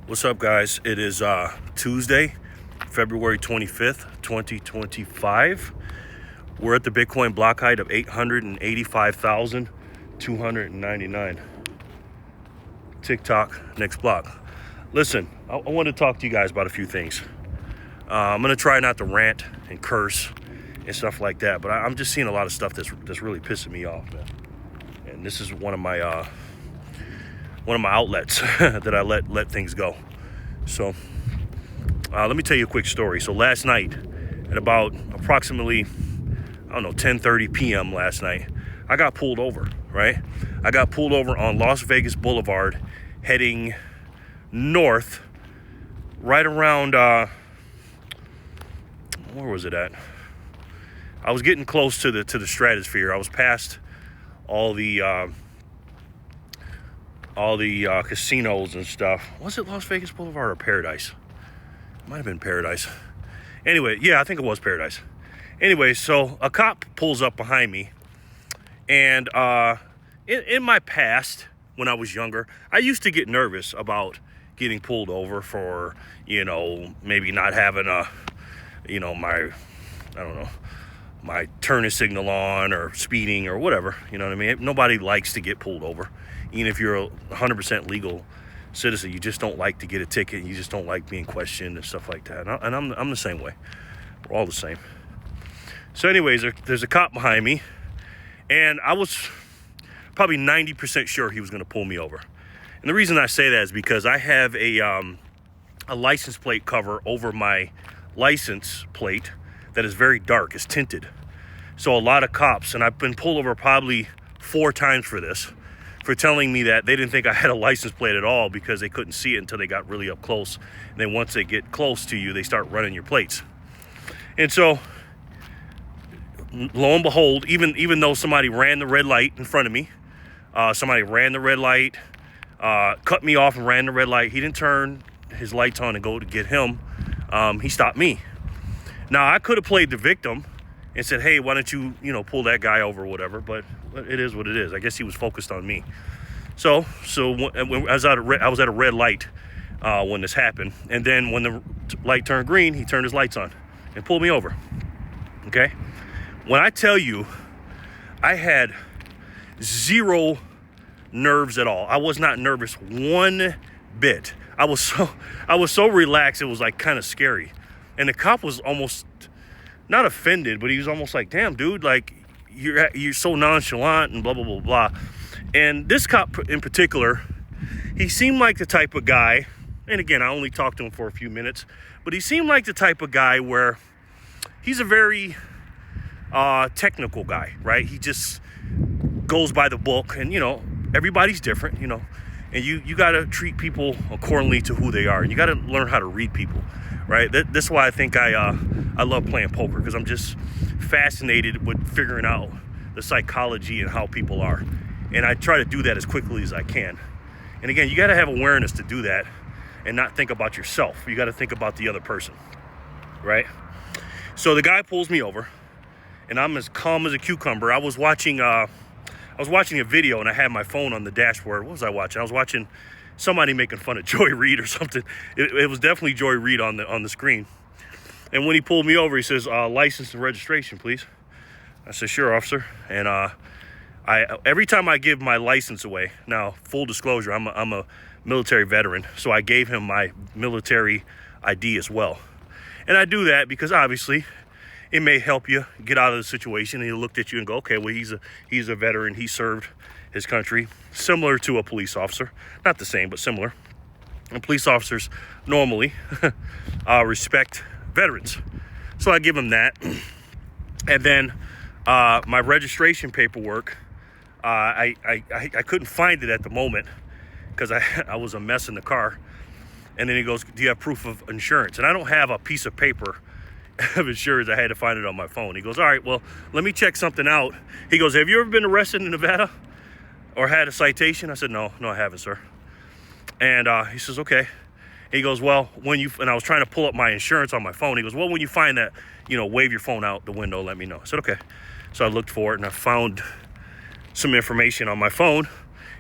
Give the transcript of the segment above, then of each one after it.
What's up, guys? It is Tuesday, February 25th, 2025. We're at the Bitcoin block height of 885,299. TikTok, next block. Listen, I want to talk to you guys about a few things. I'm going to try not to rant and curse and stuff like that, but I'm just seeing a lot of stuff that's really pissing me off, man. And this is one of my outlets that I let things go. So let me tell you a quick story. So last night at about approximately 10:30 p.m. last night, I got pulled over, right? I got pulled over on Las Vegas Boulevard heading north right around where was it at? I was getting close to the Stratosphere. I was past all the casinos and stuff. Was it Las Vegas Boulevard or Paradise? It might have been Paradise. Anyway, yeah, I think it was Paradise. Anyway, so a cop pulls up behind me. And in my past, when I was younger, I used to get nervous about getting pulled over for, maybe not having my turn signal on or speeding or whatever. You know what I mean? Nobody likes to get pulled over. Even if you're a 100% legal citizen, you just don't like to get a ticket. You just don't like being questioned and stuff like that. And I'm the same way. We're all the same. So anyways, there's a cop behind me, and I was probably 90% sure he was going to pull me over. And the reason I say that is because I have a license plate cover over my license plate that is very dark. It's tinted. So a lot of cops, and I've been pulled over probably 4 times for this, for telling me that they didn't think I had a license plate at all because they couldn't see it until they got really up close. And then once they get close to you, they start running your plates. And so, lo and behold, even though somebody ran the red light in front of me, somebody ran the red light, cut me off and ran the red light. He didn't turn his lights on and go to get him. He stopped me. Now, I could have played the victim and said, hey, why don't you, pull that guy over or whatever, but it is what it is. I guess he was focused on me. So I was at a red light when this happened, and then when the light turned green, he turned his lights on and pulled me over, okay? When I tell you, I had zero nerves at all. I was not nervous one bit. I was so relaxed, it was like kind of scary. And the cop was almost not offended, but he was almost like, damn, dude, like, you're so nonchalant and blah, blah, blah, blah. And this cop in particular, he seemed like the type of guy, and again, I only talked to him for a few minutes, but he seemed like the type of guy where he's a very technical guy, right? He just goes by the book, and, everybody's different, and you got to treat people accordingly to who they are, and you got to learn how to read people, right? That's why I think I love playing poker, because I'm just fascinated with figuring out the psychology and how people are, and I try to do that as quickly as I can. And again, you got to have awareness to do that and not think about yourself. You got to think about the other person, right? So the guy pulls me over, and I'm as calm as a cucumber. I was watching a video, and I had my phone on the dashboard. What was I watching? I was watching somebody making fun of Joy Reid or something. It was definitely Joy Reid on the screen. And when he pulled me over, he says, license and registration, please. I said, sure, officer. And every time I give my license away, now, full disclosure, I'm a military veteran, so I gave him my military ID as well. And I do that because, obviously, it may help you get out of the situation. And he looked at you and go, okay, well, he's a veteran. He served his country, similar to a police officer. Not the same, but similar. And police officers normally respect veterans. So I give him that. And then my registration paperwork, I couldn't find it at the moment because I was a mess in the car. And then he goes, do you have proof of insurance? And I don't have a piece of paper of insurance. I had to find it on my phone. He goes, all right, well, let me check something out. He goes, have you ever been arrested in Nevada or had a citation? I said, no, I haven't, sir. And he says, okay. He goes, well, and I was trying to pull up my insurance on my phone. He goes, well, when you find that, wave your phone out the window, let me know. I said, okay. So I looked for it, and I found some information on my phone.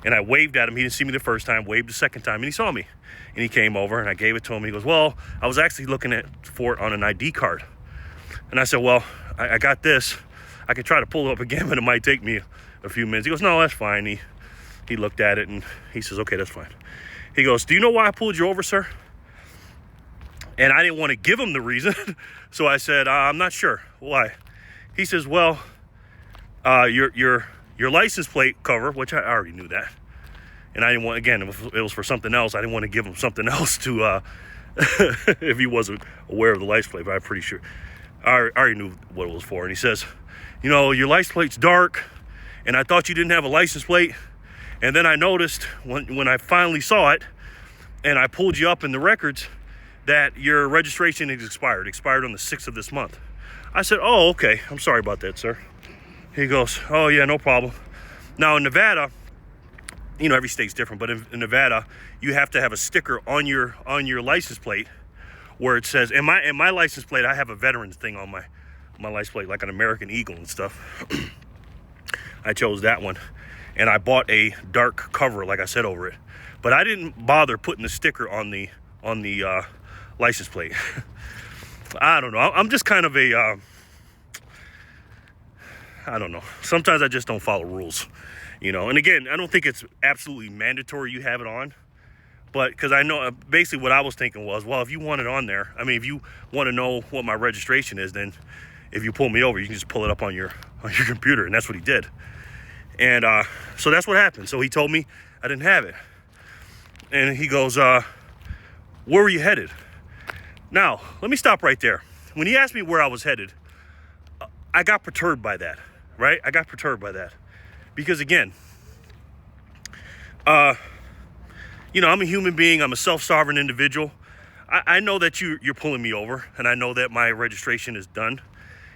And I waved at him. He didn't see me the first time, waved the second time, and he saw me. And he came over, and I gave it to him. He goes, well, I was actually looking for it on an ID card. And I said, well, I got this. I can try to pull it up again, but it might take me a few minutes. He goes, no, that's fine. He looked at it, and he says, okay, that's fine. He goes, do you know why I pulled you over, sir? And I didn't want to give him the reason. So I said, I'm not sure. Why? He says, well, your license plate cover, which I already knew that. And I didn't want, again, it was for something else. I didn't want to give him something else to, if he wasn't aware of the license plate, but I'm pretty sure. I already knew what it was for. And he says, you know, your license plate's dark, and I thought you didn't have a license plate. And then I noticed when I finally saw it, and I pulled you up in the records, that your registration is expired. It expired on the 6th of this month. I said, oh, okay. I'm sorry about that, sir. He goes, oh, yeah, no problem. Now, in Nevada, you know, every state's different, but in Nevada, you have to have a sticker on your license plate where it says, in my license plate, I have a veterans thing on my license plate, like an American Eagle and stuff. I chose that one, and I bought a dark cover, like I said, over it. But I didn't bother putting the sticker on the license plate. I don't know. I'm just kind of I don't know. Sometimes I just don't follow rules, you know. And again, I don't think it's absolutely mandatory you have it on, but because I know basically what I was thinking was, well, if you want it on there, I mean, if you want to know what my registration is, then if you pull me over, you can just pull it up on your computer, and that's what he did. And so that's what happened. So he told me I didn't have it, and he goes, where were you headed? Now, let me stop right there. When he asked me where I was headed, I got perturbed by that, right? I got perturbed by that. Because again, you know, I'm a human being. I'm a self-sovereign individual. I know that you're pulling me over, and I know that my registration is done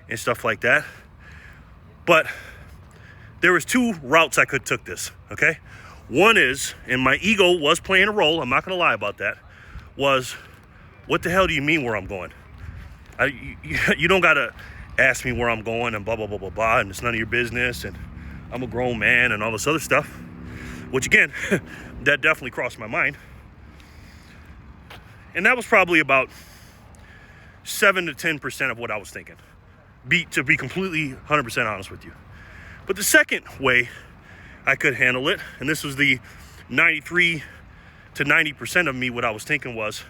and stuff like that. But there was two routes I could took this, okay? One is, and my ego was playing a role, I'm not going to lie about that, was, what the hell do you mean where I'm going? You don't got to ask me where I'm going and blah, blah, blah, blah, blah, and it's none of your business, and I'm a grown man and all this other stuff, which again, that definitely crossed my mind. And that was probably about 7 to 10% of what I was thinking, to be completely 100% honest with you. But the second way I could handle it, and this was the 93 to 90% of me, what I was thinking was,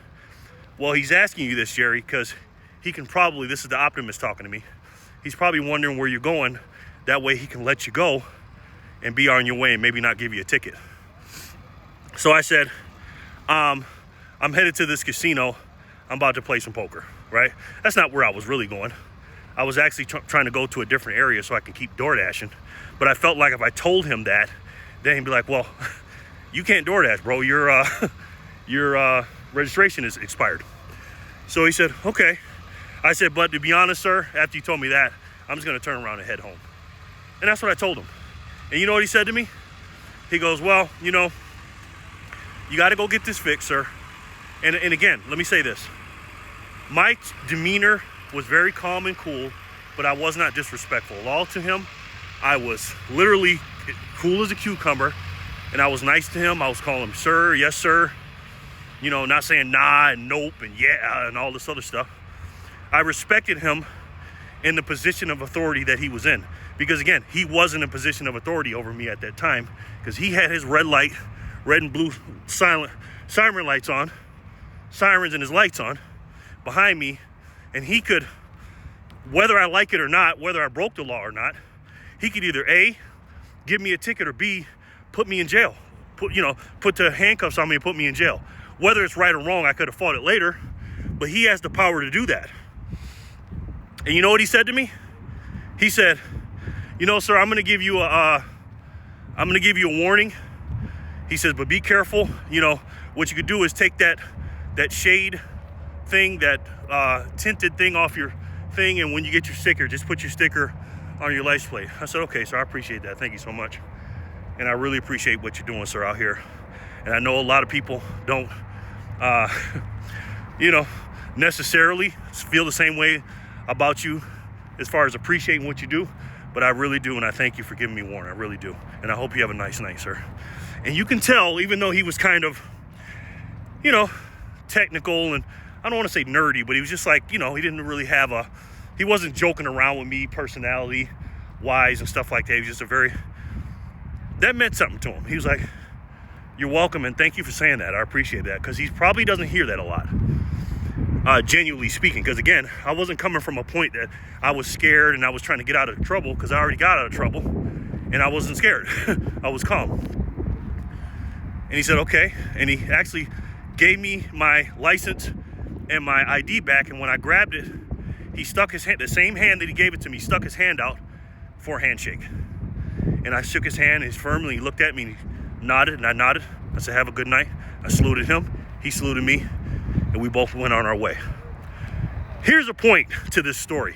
well, he's asking you this, Jerry, because he can probably, this is the optimist talking to me, he's probably wondering where you're going. That way he can let you go and be on your way and maybe not give you a ticket. So I said, I'm headed to this casino. I'm about to play some poker, right? That's not where I was really going. I was actually trying to go to a different area so I can keep door dashing. But I felt like if I told him that, then he'd be like, well, you can't door dash, bro. Your registration is expired. So he said, okay. I said, but to be honest, sir, after you told me that, I'm just going to turn around and head home. And that's what I told him. And you know what he said to me? He goes, well, you know, you got to go get this fixed, sir. And again, let me say this. My demeanor was very calm and cool, but I was not disrespectful at all to him. I was literally cool as a cucumber, and I was nice to him. I was calling him sir, yes, sir. You know, not saying nah and nope and yeah and all this other stuff. I respected him in the position of authority that he was in. Because again, he was in a position of authority over me at that time, because he had his red and blue siren lights on, sirens and his lights on behind me, and he could, whether I like it or not, whether I broke the law or not, he could either A, give me a ticket, or B, put me in jail, put the handcuffs on me and put me in jail. Whether it's right or wrong, I could have fought it later, but he has the power to do that. And you know what he said to me? He said, you know, sir, I'm going to give you a warning. He says, but be careful. You know, what you could do is take that shade thing, that tinted thing off your thing, and when you get your sticker, just put your sticker on your license plate. I said, okay, sir, I appreciate that. Thank you so much. And I really appreciate what you're doing, sir, out here. And I know a lot of people don't, necessarily feel the same way about you as far as appreciating what you do, but I really do, and I thank you for giving me warning. I really do. And I hope you have a nice night, sir. And you can tell, even though he was kind of, you know, technical, and I don't want to say nerdy, but he was just like, you know, he didn't really have he wasn't joking around with me personality wise and stuff like that. He was just that meant something to him. He was like, you're welcome, and thank you for saying that. I appreciate that, because he probably doesn't hear that a lot, genuinely speaking. Because again, I wasn't coming from a point that I was scared and I was trying to get out of trouble, because I already got out of trouble, and I wasn't scared. I was calm. And he said, okay. And he actually gave me my license and my ID back, and when I grabbed it, he stuck his hand, the same hand that he gave it to me, stuck his hand out for a handshake. And I shook his hand, and he firmly looked at me, and he nodded, and I nodded. I said, have a good night. I saluted him, he saluted me, and we both went on our way. Here's a point to this story,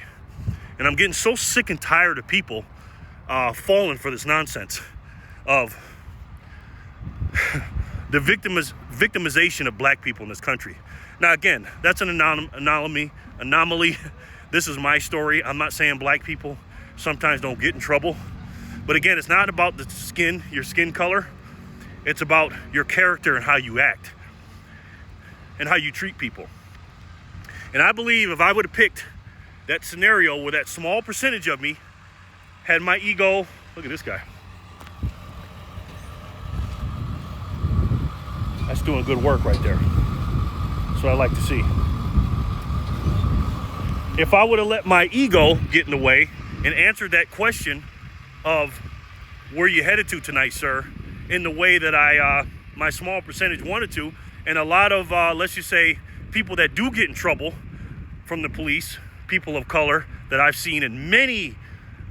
and I'm getting so sick and tired of people falling for this nonsense of the victimization of black people in this country. Now, again, that's an anomaly. This is my story. I'm not saying black people sometimes don't get in trouble. But again, it's not about the skin, your skin color. It's about your character and how you act and how you treat people. And I believe if I would have picked that scenario where that small percentage of me had my ego, look at this guy. That's doing good work right there. That's what I like to see. If I would have let my ego get in the way and answered that question of where you headed to tonight, sir, in the way that my small percentage wanted to, and a lot of, let's just say, people that do get in trouble from the police, people of color that I've seen in many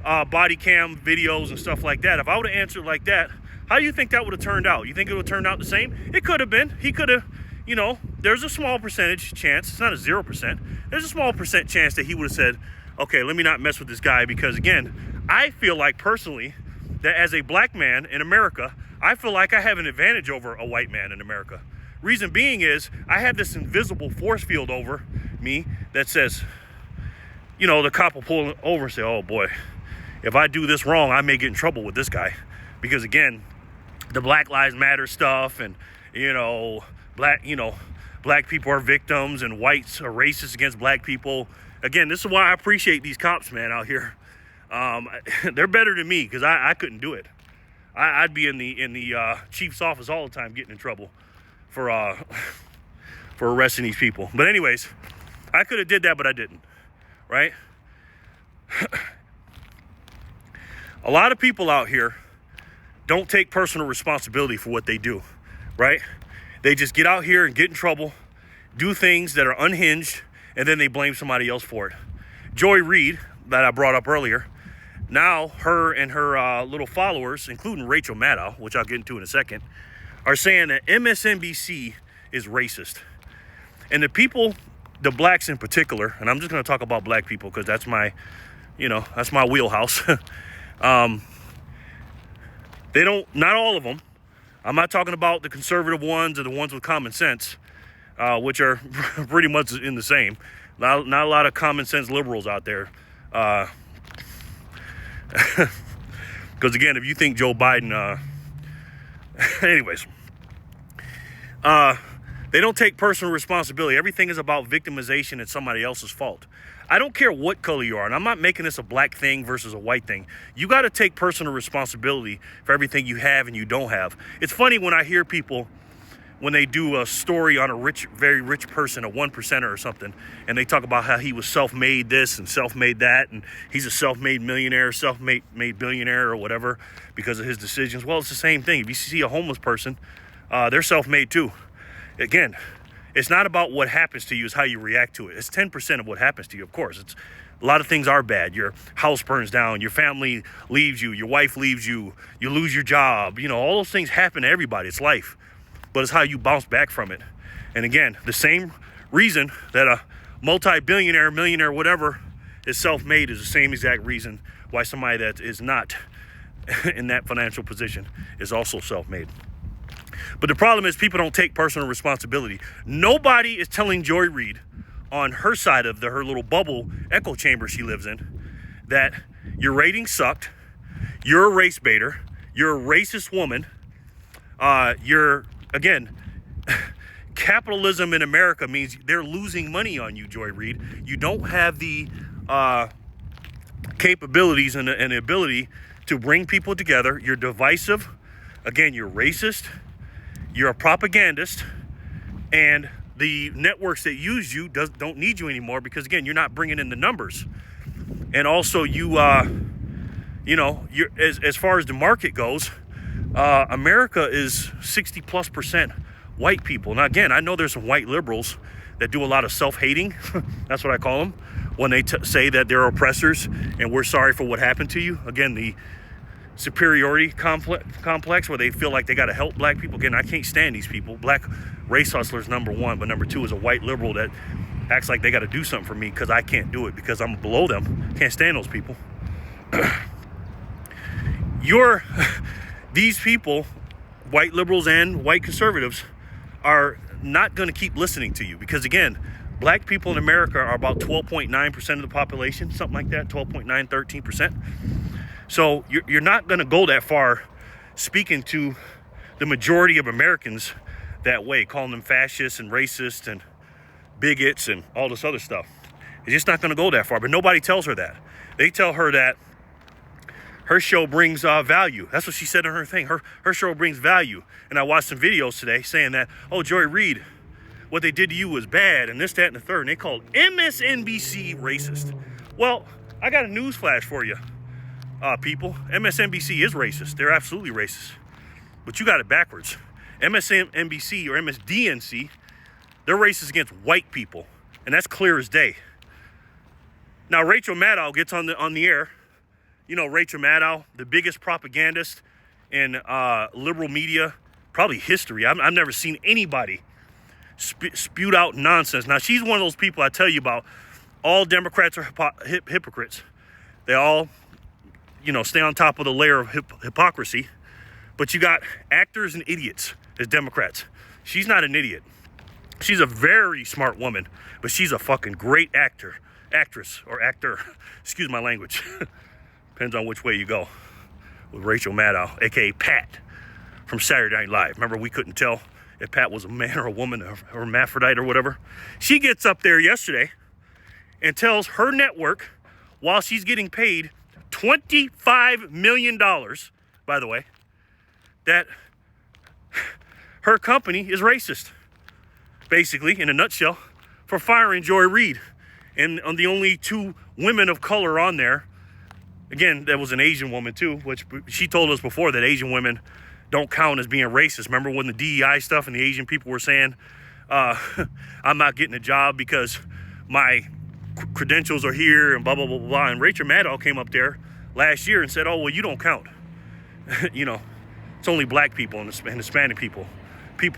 body cam videos and stuff like that, if I would have answered like that, how do you think that would have turned out? You think it would have turned out the same? It could have been. He could have, you know, there's a small percentage chance, it's not a 0%, there's a small percent chance that he would have said, okay, let me not mess with this guy, because again, I feel like personally that as a black man in America, I feel like I have an advantage over a white man in America. Reason being is I have this invisible force field over me that says, you know, the cop will pull over and say, oh boy, if I do this wrong, I may get in trouble with this guy. Because again, the Black Lives Matter stuff, and you know, black people are victims and whites are racist against black people. Again, this is why I appreciate these cops, man, out here. They're better than me, because I couldn't do it. I'd be in the chief's office all the time getting in trouble for arresting these people. But anyways, I could have did that, but I didn't, right? A lot of people out here don't take personal responsibility for what they do, right? They just get out here and get in trouble, do things that are unhinged, and then they blame somebody else for it. Joy Reid, that I brought up earlier, now her and her little followers, including Rachel Maddow, which I'll get into in a second, are saying that MSNBC is racist. And the people, the blacks in particular, and I'm just going to talk about black people because that's my wheelhouse. They don't, not all of them. I'm not talking about the conservative ones or the ones with common sense, which are pretty much in the same. Not a lot of common sense liberals out there. Because again, if you think Joe Biden, anyways, they don't take personal responsibility. Everything is about victimization and somebody else's fault. I don't care what color you are, and I'm not making this a black thing versus a white thing. You got to take personal responsibility for everything you have and you don't have. It's funny when I hear people, when they do a story on a rich, very rich person, a 1%er or something, and they talk about how he was self-made this and self-made that, and he's a self-made millionaire, self-made billionaire or whatever because of his decisions. Well, it's the same thing. If you see a homeless person, they're self-made too. Again, it's not about what happens to you, it's how you react to it. It's 10% of what happens to you, of course. It's a lot of things are bad. Your house burns down, your family leaves you, your wife leaves you, you lose your job. You know, all those things happen to everybody. It's life. But it's how you bounce back from it. And again, the same reason that a multi-billionaire, millionaire, whatever, is self-made is the same exact reason why somebody that is not in that financial position is also self-made. But the problem is people don't take personal responsibility. Nobody is telling Joy Reid on her side of her little bubble echo chamber she lives in that your ratings sucked, you're a race baiter, you're a racist woman, Again, capitalism in America means they're losing money on you, Joy Reid. You don't have the capabilities and the ability to bring people together. You're divisive. Again, you're racist. You're a propagandist. And the networks that use you don't need you anymore because, again, you're not bringing in the numbers. And also, you're as far as the market goes, America is 60+% white people. Now, again, I know there's some white liberals that do a lot of self-hating. That's what I call them, when they say that they're oppressors and we're sorry for what happened to you. Again, the superiority complex where they feel like they got to help black people. Again, I can't stand these people. Black race hustlers, number one, but number two is a white liberal that acts like they got to do something for me because I can't do it because I'm below them. Can't stand those people. These people, white liberals and white conservatives, are not going to keep listening to you because, again, black people in America are about 12.9% of the population, something like that, 12.9, 13%. So you're not going to go that far speaking to the majority of Americans that way, calling them fascists and racist and bigots and all this other stuff. It's just not going to go that far. But nobody tells her that. They tell her that her show brings value. That's what she said in her thing. Her show brings value. And I watched some videos today saying that, oh, Joy Reid, what they did to you was bad, and this, that, and the third. And they called MSNBC racist. Well, I got a news flash for you, people. MSNBC is racist. They're absolutely racist. But you got it backwards. MSNBC or MSDNC, they're racist against white people. And that's clear as day. Now, Rachel Maddow gets on the air. You know, Rachel Maddow, the biggest propagandist in liberal media, probably history. I've never seen anybody spewed out nonsense. Now, she's one of those people I tell you about. All Democrats are hypocrites. They all, stay on top of the layer of hypocrisy. But you got actors and idiots as Democrats. She's not an idiot. She's a very smart woman, but she's a fucking great actress or actor. Excuse my language. Depends on which way you go with Rachel Maddow, a.k.a. Pat from Saturday Night Live. Remember, we couldn't tell if Pat was a man or a woman or hermaphrodite or whatever. She gets up there yesterday and tells her network, while she's getting paid $25 million, by the way, that her company is racist, basically, in a nutshell, for firing Joy Reid. And on the only two women of color on there, again, that was an Asian woman too, which she told us before that Asian women don't count as being racist. Remember when the DEI stuff and the Asian people were saying, I'm not getting a job because my credentials are here and blah, blah, blah, blah. And Rachel Maddow came up there last year and said, oh, well, you don't count. It's only black people and Hispanic people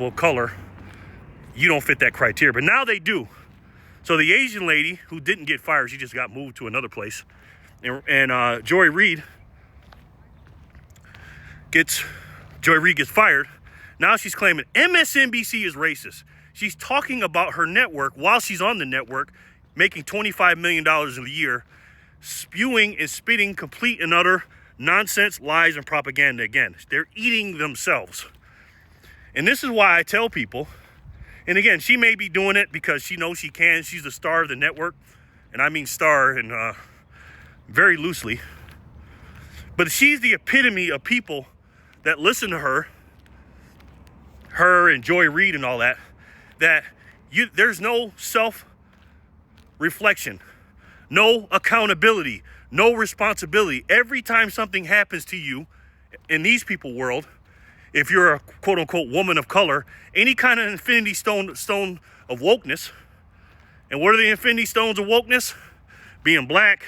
of color. You don't fit that criteria. But now they do. So the Asian lady who didn't get fired, she just got moved to another place. And Joy Reid gets fired. Now she's claiming MSNBC is racist. She's talking about her network while she's on the network, making $25 million a year, spewing and spitting complete and utter nonsense, lies, and propaganda. Again, they're eating themselves. And this is why I tell people, and again, she may be doing it because she knows she can. She's the star of the network. And I mean star and very loosely. But she's the epitome of people that listen to her and Joy Reid and all that there's no self-reflection, no accountability, no responsibility. Every time something happens to you in these people world, if you're a quote-unquote woman of color, any kind of infinity stone of wokeness. And what are the infinity stones of wokeness? Being black,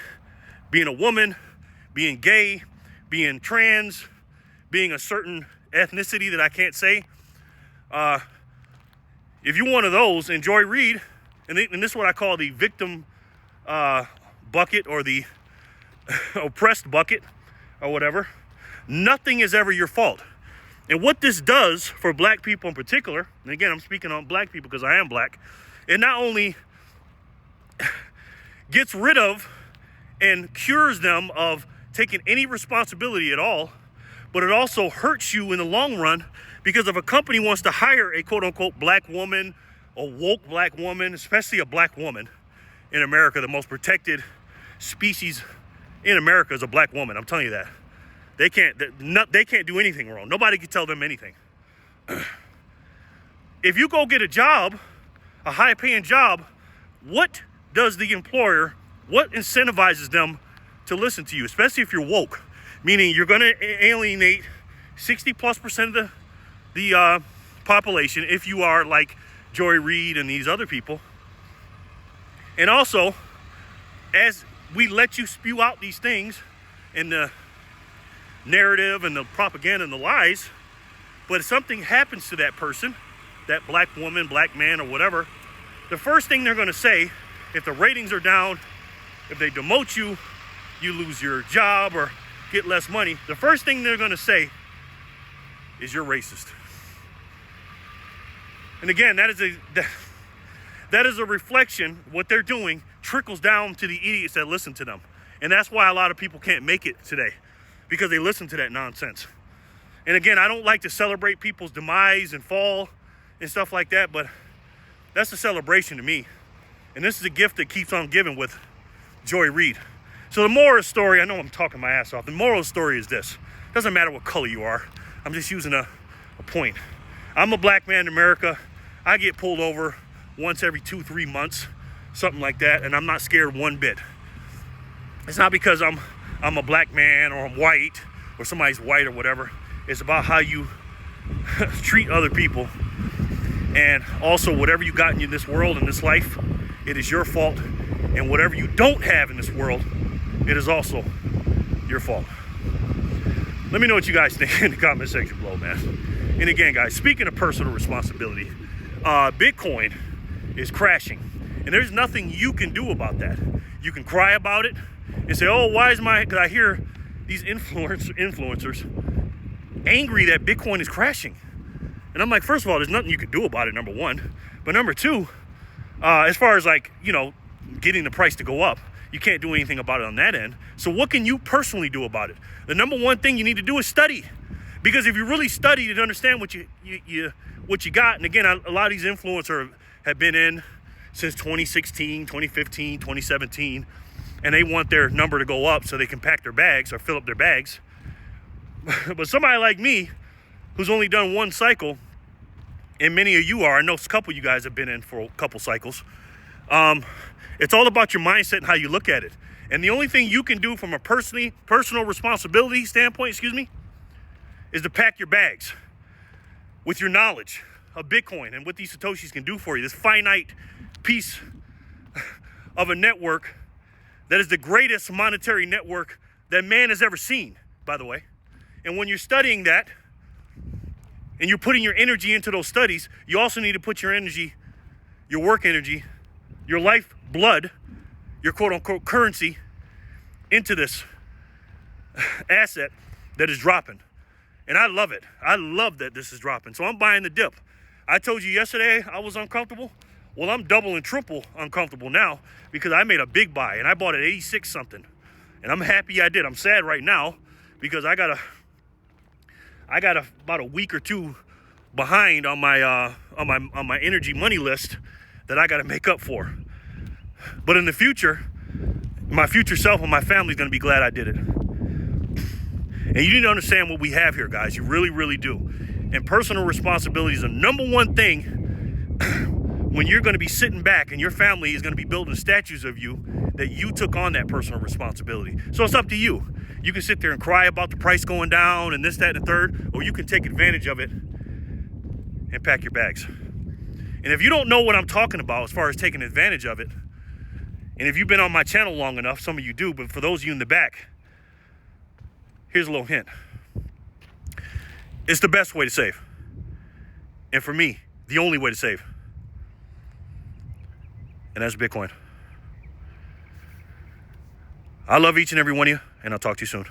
being a woman, being gay, being trans, being a certain ethnicity that I can't say. If you're one of those, and Joy Reid, and this is what I call the victim bucket or the oppressed bucket or whatever, nothing is ever your fault. And what this does for black people in particular, and again, I'm speaking on black people because I am black, it not only gets rid of and cures them of taking any responsibility at all, but it also hurts you in the long run Because if a company wants to hire a quote unquote black woman, a woke black woman, especially a black woman in America, the most protected species in America is a black woman. I'm telling you that. They can't do anything wrong. Nobody can tell them anything. If you go get a job, a high paying job, what does the employer, what incentivizes them to listen to you, especially if you're woke? Meaning you're going to alienate 60+% of the population if you are like Joy Reid and these other people. And also, as we let you spew out these things in the narrative and the propaganda and the lies, but if something happens to that person, that black woman, black man, or whatever, the first thing they're going to say, if the ratings are down, if they demote you, you lose your job or get less money, the first thing they're going to say is you're racist. And again, that is a reflection. What they're doing trickles down to the idiots that listen to them. And that's why a lot of people can't make it today, because they listen to that nonsense. And again, I don't like to celebrate people's demise and fall and stuff like that, but that's a celebration to me. And this is a gift that keeps on giving with Joy Reid. So the moral of the story, I know I'm talking my ass off. The moral of the story is this. It doesn't matter what color you are. I'm just using a point. I'm a black man in America. I get pulled over once every 2-3 months, something like that, and I'm not scared one bit. It's not because I'm a black man or I'm white or somebody's white or whatever. It's about how you treat other people. And also, whatever you got in this world, in this life, it is your fault. And whatever you don't have in this world, it is also your fault. Let me know what you guys think in the comment section below, man. And again, guys, speaking of personal responsibility, Bitcoin is crashing. And there's nothing you can do about that. You can cry about it and say, oh, why is because I hear these influencers angry that Bitcoin is crashing. And I'm like, first of all, there's nothing you can do about it, number one. But number two, as far as like, getting the price to go up, you can't do anything about it on that end. So what can you personally do about it? The number one thing you need to do is study. Because if you really study to understand what you got, and again, a lot of these influencers have been in since 2016, 2015, 2017, and they want their number to go up so they can pack their bags or fill up their bags. But somebody like me, who's only done one cycle, and many of you are, I know a couple of you guys have been in for a couple cycles, it's all about your mindset and how you look at it. And the only thing you can do from a personal responsibility standpoint, is to pack your bags with your knowledge of Bitcoin and what these Satoshis can do for you. This finite piece of a network that is the greatest monetary network that man has ever seen, by the way. And when you're studying that and you're putting your energy into those studies, you also need to put your energy, your work energy, your life blood, your quote unquote currency into this asset that is dropping. And I love it. I love that this is dropping. So I'm buying the dip. I told you yesterday I was uncomfortable. Well, I'm double and triple uncomfortable now because I made a big buy and I bought at 86 something. And I'm happy I did. I'm sad right now because I got about a week or two behind on my energy money list that I got to make up for. But in the future, my future self and my family is going to be glad I did it. And you need to understand what we have here, guys. You really, really do. And personal responsibility is the number one thing when you're going to be sitting back and your family is going to be building statues of you that you took on that personal responsibility. So it's up to you. You can sit there and cry about the price going down and this, that, and the third, or you can take advantage of it and pack your bags. And if you don't know what I'm talking about as far as taking advantage of it, and if you've been on my channel long enough, some of you do, but for those of you in the back, here's a little hint. It's the best way to save. And for me, the only way to save. And that's Bitcoin. I love each and every one of you, and I'll talk to you soon.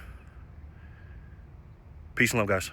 Peace and love, guys.